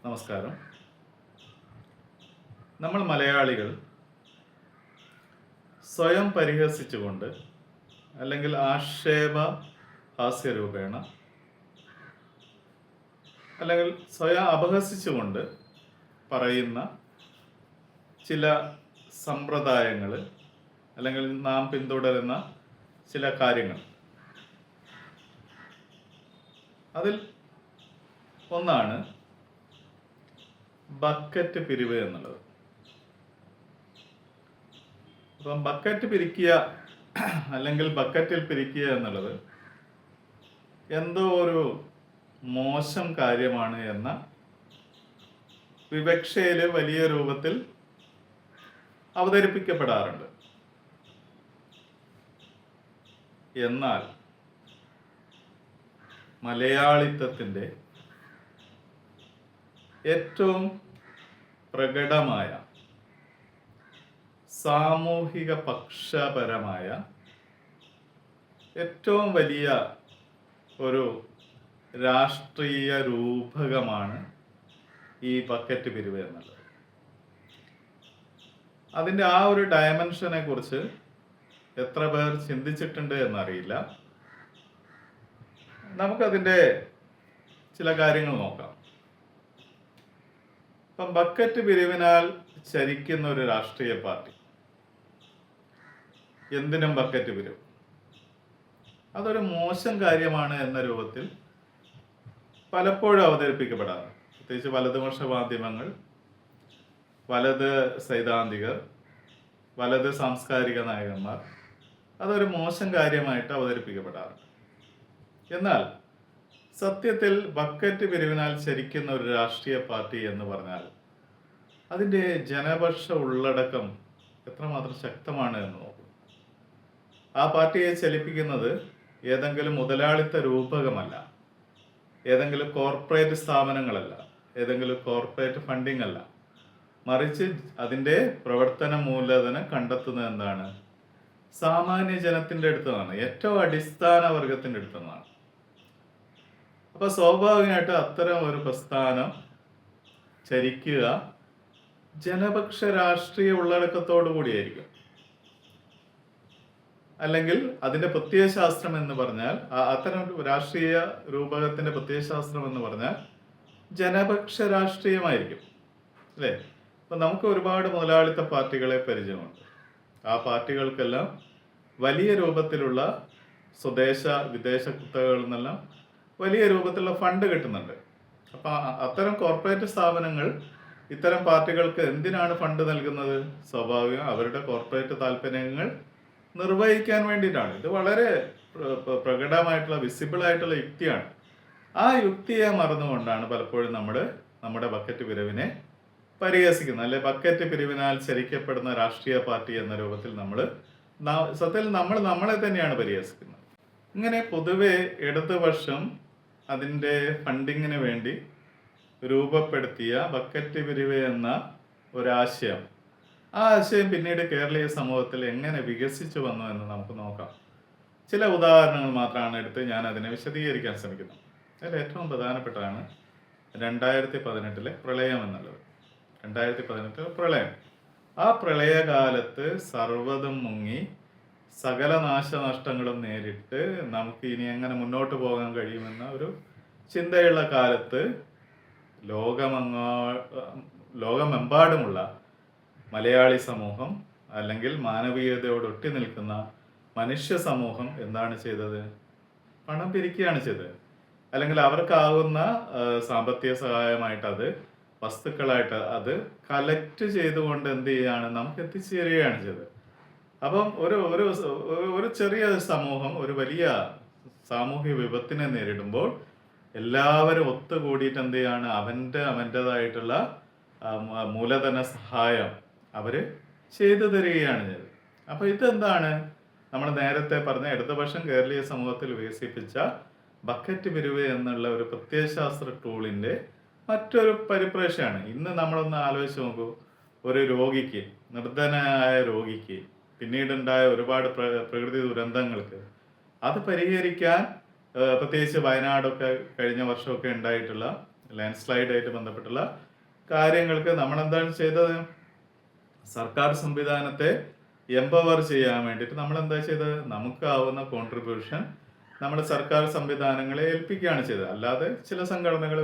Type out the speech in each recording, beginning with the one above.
നമസ്കാരം. നമ്മൾ മലയാളികൾ സ്വയം പരിഹസിച്ചുകൊണ്ട് അല്ലെങ്കിൽ ആക്ഷേപ ഹാസ്യരൂപേണ അല്ലെങ്കിൽ സ്വയം അപഹസിച്ചുകൊണ്ട് പറയുന്ന ചില സമ്പ്രദായങ്ങൾ അല്ലെങ്കിൽ നാം പിന്തുടരുന്ന ചില കാര്യങ്ങൾ, അതിൽ ഒന്നാണ് ബക്കറ്റ് പിരിവ് എന്നുള്ളത്. അപ്പം ബക്കറ്റ് പിരിക്കുക അല്ലെങ്കിൽ ബക്കറ്റിൽ പിരിക്കുക എന്നുള്ളത് എന്തോ ഒരു മോശം കാര്യമാണ് എന്ന വിവക്ഷയിൽ വലിയ രൂപത്തിൽ അവതരിപ്പിക്കപ്പെടാറുണ്ട്. എന്നാൽ മലയാളിത്തത്തിൻ്റെ ഏറ്റവും പ്രകടമായ സാമൂഹിക പക്ഷപരമായ ഏറ്റവും വലിയ ഒരു രാഷ്ട്രീയ രൂപകമാണ് ഈ ബക്കറ്റ് പിരിവ് എന്നുള്ളത്. അതിൻ്റെ ആ ഒരു ഡയമെൻഷനെ കുറിച്ച് എത്ര പേർ ചിന്തിച്ചിട്ടുണ്ട് എന്നറിയില്ല. നമുക്കതിൻ്റെ ചില കാര്യങ്ങൾ നോക്കാം. ഇപ്പം ബക്കറ്റ് പിരിവിനാൽ ചരിക്കുന്ന ഒരു രാഷ്ട്രീയ പാർട്ടി എന്തിനും ബക്കറ്റ് പിരിവ്, അതൊരു മോശം കാര്യമാണ് എന്ന രൂപത്തിൽ പലപ്പോഴും അവതരിപ്പിക്കപ്പെടാറ്. പ്രത്യേകിച്ച് വലതുപക്ഷ മാധ്യമങ്ങൾ, വലത് സൈദ്ധാന്തികർ, വലത് സാംസ്കാരിക നായകന്മാർ അതൊരു മോശം കാര്യമായിട്ട് അവതരിപ്പിക്കപ്പെടാറുണ്ട്. എന്നാൽ സത്യത്തിൽ ബക്കറ്റ് പിരിവിനാൽ ചരിക്കുന്ന ഒരു രാഷ്ട്രീയ പാർട്ടി എന്ന് പറഞ്ഞാൽ അതിൻ്റെ ജനപക്ഷ ഉള്ളടക്കം എത്രമാത്രം ശക്തമാണ് എന്ന് നോക്കും. ആ പാർട്ടിയെ ചലിപ്പിക്കുന്നത് ഏതെങ്കിലും മുതലാളിത്ത രൂപകമല്ല, ഏതെങ്കിലും കോർപ്പറേറ്റ് സ്ഥാപനങ്ങളല്ല, ഏതെങ്കിലും കോർപ്പറേറ്റ് ഫണ്ടിങ് അല്ല, മറിച്ച് അതിൻ്റെ പ്രവർത്തന മൂലധനം കണ്ടെത്തുന്നത് എന്താണ്? സാമാന്യ ജനത്തിൻ്റെ അടുത്ത് നിന്നാണ്, ഏറ്റവും അടിസ്ഥാന വർഗത്തിൻ്റെ അടുത്ത് നിന്നാണ്. അപ്പോൾ സ്വാഭാവികമായിട്ട് അത്തരം ഒരു പ്രസ്ഥാനം ചരിക്കുക ജനപക്ഷ രാഷ്ട്രീയ ഉള്ളടക്കത്തോടു കൂടിയായിരിക്കും. അല്ലെങ്കിൽ അതിൻ്റെ പ്രത്യയശാസ്ത്രം എന്ന് പറഞ്ഞാൽ, അത്തരം രാഷ്ട്രീയ രൂപകത്തിൻ്റെ പ്രത്യയശാസ്ത്രം എന്ന് പറഞ്ഞാൽ ജനപക്ഷ രാഷ്ട്രീയമായിരിക്കും, അല്ലേ? അപ്പം നമുക്ക് ഒരുപാട് മുതലാളിത്ത പാർട്ടികളെ പരിചയമുണ്ട്. ആ പാർട്ടികൾക്കെല്ലാം വലിയ രൂപത്തിലുള്ള സ്വദേശ വിദേശ കുത്തകകളിൽ നിന്നെല്ലാം വലിയ രൂപത്തിലുള്ള ഫണ്ട് കിട്ടുന്നുണ്ട്. അപ്പം അത്തരം കോർപ്പറേറ്റ് സ്ഥാപനങ്ങൾ ഇത്തരം പാർട്ടികൾക്ക് എന്തിനാണ് ഫണ്ട് നൽകുന്നത്? സ്വാഭാവികം അവരുടെ കോർപ്പറേറ്റ് താല്പര്യങ്ങൾ നിർവഹിക്കാൻ വേണ്ടിയിട്ടാണ്. ഇത് വളരെ പ്രകടമായിട്ടുള്ള വിസിബിൾ ആയിട്ടുള്ള യുക്തിയാണ്. ആ യുക്തിയെ മറന്നുകൊണ്ടാണ് പലപ്പോഴും നമ്മുടെ ബക്കറ്റ് പിരിവിനെ പരിഹസിക്കുന്നത്, അല്ലെ ബക്കറ്റ് പിരിവിനാൽ ചരിക്കപ്പെടുന്ന രാഷ്ട്രീയ പാർട്ടി എന്ന രൂപത്തിൽ സത്യത്തിൽ നമ്മൾ നമ്മളെ തന്നെയാണ് പരിഹസിക്കുന്നത്. ഇങ്ങനെ പൊതുവെ ഇടതുപക്ഷം അതിൻ്റെ ഫണ്ടിങ്ങിന് വേണ്ടി രൂപപ്പെടുത്തിയ ബക്കറ്റ് പിരിവ് എന്ന ഒരാശയം, ആ ആശയം പിന്നീട് കേരളീയ സമൂഹത്തിൽ എങ്ങനെ വികസിച്ചു വന്നു എന്ന് നമുക്ക് നോക്കാം. ചില ഉദാഹരണങ്ങൾ മാത്രമാണ് എടുത്ത് ഞാൻ അതിനെ വിശദീകരിക്കാൻ ശ്രമിക്കുന്നത്. അതിൽ ഏറ്റവും പ്രധാനപ്പെട്ടതാണ് 2018 പ്രളയം എന്നുള്ളത്. 2018 പ്രളയം, ആ പ്രളയകാലത്ത് സർവ്വതും മുങ്ങി സകല നാശനഷ്ടങ്ങളും നേരിട്ട് നമുക്ക് ഇനി എങ്ങനെ മുന്നോട്ട് പോകാൻ കഴിയുമെന്ന ഒരു ചിന്തയുള്ള കാലത്ത് ലോകമെമ്പാടുമുള്ള മലയാളി സമൂഹം അല്ലെങ്കിൽ മാനവീയതയോട് ഒട്ടി നിൽക്കുന്ന മനുഷ്യ സമൂഹം എന്താണ് ചെയ്തത്? പണം പിരിക്കുകയാണ് ചെയ്തത്. അല്ലെങ്കിൽ അവർക്കാവുന്ന സാമ്പത്തിക സഹായമായിട്ട് അത് വസ്തുക്കളായിട്ട് അത് കളക്ട് ചെയ്തുകൊണ്ട് എന്ത് ചെയ്യുകയാണ്? നമുക്ക് എത്തിച്ചേരുകയാണ് ചെയ്തത്. അപ്പം ഒരു ചെറിയ സമൂഹം ഒരു വലിയ സാമൂഹിക വിപത്തിനെ നേരിടുമ്പോൾ എല്ലാവരും ഒത്തുകൂടിയിട്ട് എന്ത് ചെയ്യാണ്? അവൻ്റെതായിട്ടുള്ള മൂലധന സഹായം അവർ ചെയ്തു തരികയാണ് ചെയ്തത്. അപ്പോൾ ഇതെന്താണ്? നമ്മൾ നേരത്തെ പറഞ്ഞ ഇടതുപക്ഷം കേരളീയ സമൂഹത്തിൽ വികസിപ്പിച്ച ബക്കറ്റ് പിരിവ് എന്നുള്ള ഒരു പ്രത്യയശാസ്ത്ര ടൂളിൻ്റെ മറ്റൊരു പരിപ്രേക്ഷ്യമാണ്. ഇന്ന് നമ്മളൊന്ന് ആലോചിച്ച് നോക്കൂ. ഒരു രോഗിക്ക്, നിർധനനായ രോഗിക്ക് പിന്നീടുണ്ടായ ഒരുപാട് പ്രകൃതി ദുരന്തങ്ങൾക്ക് അത് പരിഹരിക്കാൻ, പ്രത്യേകിച്ച് വയനാടൊക്കെ കഴിഞ്ഞ വർഷമൊക്കെ ഉണ്ടായിട്ടുള്ള ലാൻഡ് സ്ലൈഡായിട്ട് ബന്ധപ്പെട്ടുള്ള കാര്യങ്ങൾക്ക് നമ്മൾ എന്താണ് ചെയ്തത്? സർക്കാർ സംവിധാനത്തെ എംപവർ ചെയ്യാൻ വേണ്ടിയിട്ട് നമ്മൾ എന്താ ചെയ്തത്? നമുക്കാവുന്ന കോൺട്രിബ്യൂഷൻ നമ്മൾ സർക്കാർ സംവിധാനങ്ങളെ ഏൽപ്പിക്കുകയാണ് ചെയ്തത്. അല്ലാതെ ചില സംഘടനകൾ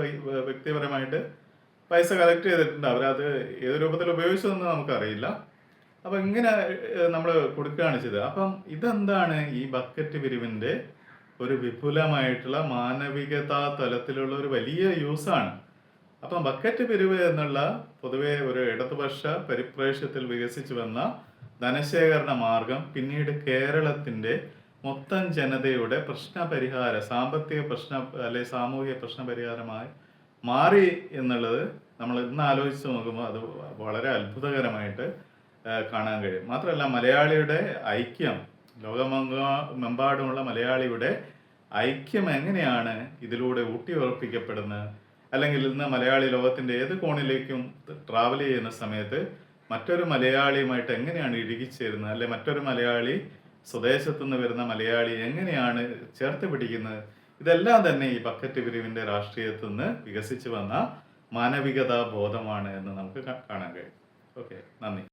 വ്യക്തിപരമായിട്ട് പൈസ കളക്ട് ചെയ്തിട്ടുണ്ട്. അവരത് ഏത് രൂപത്തിൽ ഉപയോഗിച്ചതെന്ന് നമുക്കറിയില്ല. അപ്പം ഇങ്ങനെ നമ്മൾ കൊടുക്കുകയാണ് ചെയ്തത്. അപ്പം ഇതെന്താണ്? ഈ ബക്കറ്റ് പിരിവിൻ്റെ ഒരു വിപുലമായിട്ടുള്ള മാനവികതാ തലത്തിലുള്ള ഒരു വലിയ യൂസാണ്. അപ്പം ബക്കറ്റ് പിരിവ് എന്നുള്ള പൊതുവെ ഒരു ഇടതുപക്ഷ പരിപ്രേക്ഷ്യത്തിൽ വികസിച്ചു വന്ന ധനശേഖരണ മാർഗം പിന്നീട് കേരളത്തിൻ്റെ മൊത്തം ജനതയുടെ പ്രശ്നപരിഹാര, സാമ്പത്തിക പ്രശ്ന അല്ലെ സാമൂഹിക പ്രശ്നപരിഹാരമായി മാറി എന്നുള്ളത് നമ്മൾ ഇന്ന് ആലോചിച്ച് നോക്കുമ്പോൾ അത് വളരെ അത്ഭുതകരമായിട്ട് കാണാൻ കഴിയും. മാത്രമല്ല മലയാളിയുടെ ഐക്യം, ലോകമെമ്പാടുമുള്ള മലയാളിയുടെ ഐക്യം എങ്ങനെയാണ് ഇതിലൂടെ ഊട്ടിയുറപ്പിക്കപ്പെടുന്നത്? അല്ലെങ്കിൽ ഇന്ന് മലയാളി ലോകത്തിൻ്റെ ഏത് കോണിലേക്കും ട്രാവൽ ചെയ്യുന്ന സമയത്ത് മറ്റൊരു മലയാളിയുമായിട്ട് എങ്ങനെയാണ് ഇഴുകിച്ചേരുന്നത്? അല്ലെ മറ്റൊരു മലയാളി സ്വദേശത്തു നിന്ന് വരുന്ന മലയാളി എങ്ങനെയാണ് ചേർത്ത് പിടിക്കുന്നത്? ഇതെല്ലാം തന്നെ ഈ ബക്കറ്റ് പിരിവിൻ്റെ രാഷ്ട്രീയത്തിൽ നിന്ന് വികസിച്ച് വന്ന മാനവികതാ ബോധമാണ് എന്ന് നമുക്ക് കാണാൻ കഴിയും. ഓക്കെ, നന്ദി.